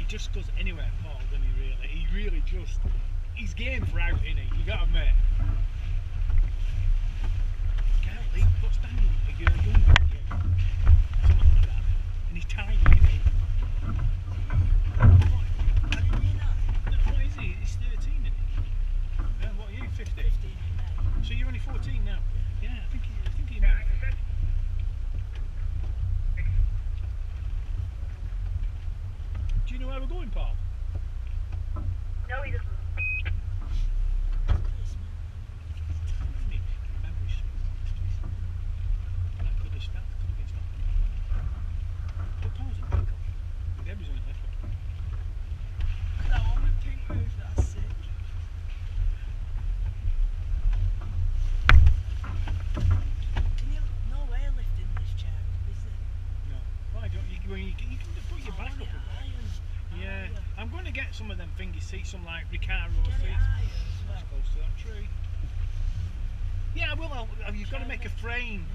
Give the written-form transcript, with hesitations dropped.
just goes anywhere, Paul, doesn't he, really? He really just... He's game for out, isn't he? You got to admit. Can't leave. What's Daniel? You're younger than you. Something like that. And he's tiny, isn't he? What? How did you know? No, what is he? He's 13, isn't he? Yeah, what are you? 50? 15 in May. So you're only 14 now? Yeah, I think he might. Do you know where we're going, Paul? No, he doesn't. I'm going to get some of them thingy seats, some like Recaro seats. Let's go to that tree. Yeah, I will. You've got to make a frame.